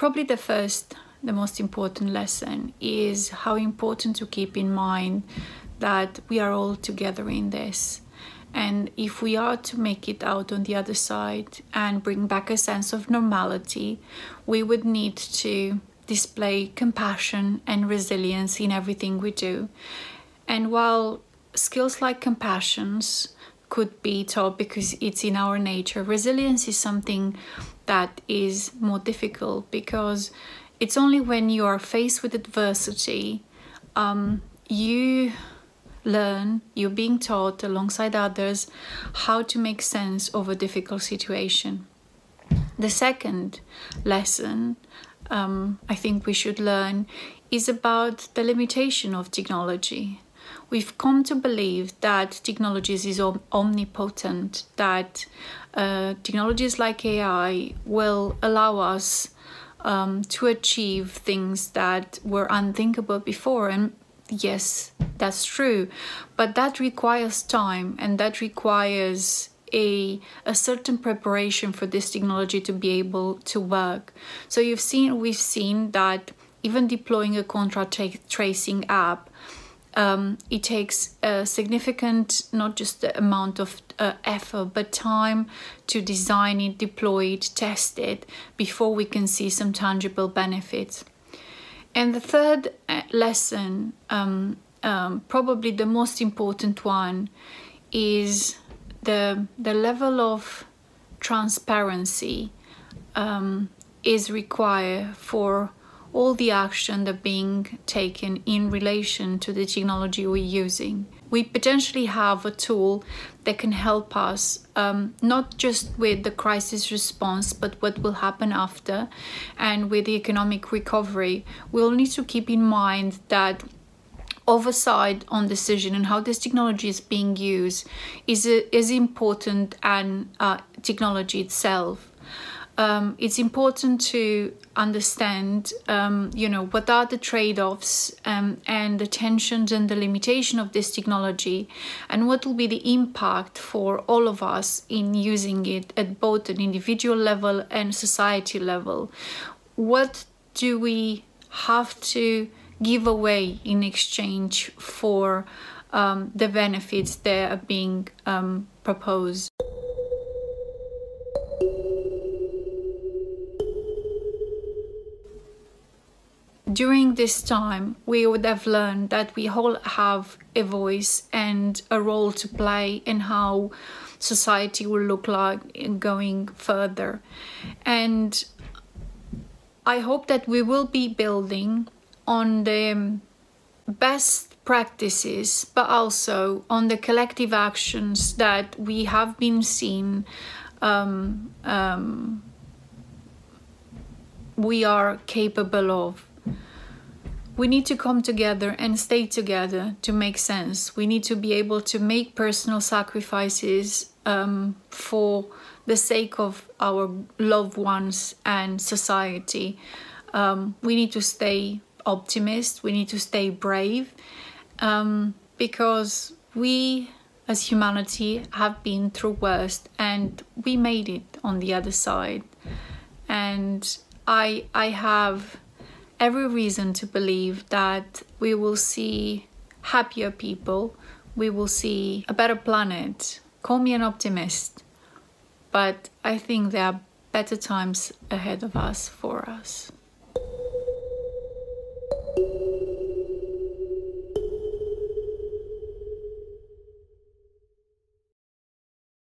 Probably the most important lesson is how important to keep in mind that we are all together in this. And if we are to make it out on the other side and bring back a sense of normality, we would need to display compassion and resilience in everything we do. And while skills like compassion could be taught because it's in our nature, resilience is something that is more difficult, because it's only when you are faced with adversity, you learn, you're being taught alongside others how to make sense of a difficult situation. The second lesson I think we should learn is about the limitation of technology. We've come to believe that technology is omnipotent, that technologies like AI will allow us to achieve things that were unthinkable before. And yes, that's true, but that requires time, and that requires a certain preparation for this technology to be able to work. So we've seen that even deploying a contract tracing app, it takes a significant, not just the amount of effort, but time to design it, deploy it, test it, before we can see some tangible benefits. And the third lesson, probably the most important one, is the level of transparency is required for all the action that being taken in relation to the technology we're using. We potentially have a tool that can help us, not just with the crisis response, but what will happen after, and with the economic recovery. We'll need to keep in mind that oversight on decision and how this technology is being used is important, and technology itself. It's important to understand, what are the trade-offs and the tensions and the limitation of this technology, and what will be the impact for all of us in using it at both an individual level and society level. What do we have to give away in exchange for the benefits that are being proposed? During this time, we would have learned that we all have a voice and a role to play in how society will look like going further. And I hope that we will be building on the best practices, but also on the collective actions that we have been seeing we are capable of. We need to come together and stay together to make sense. We need to be able to make personal sacrifices for the sake of our loved ones and society. We need to stay optimist. We need to stay brave, because we as humanity have been through worst, and we made it on the other side. And I have every reason to believe that we will see happier people, we will see a better planet. Call me an optimist, but I think there are better times ahead of us for us.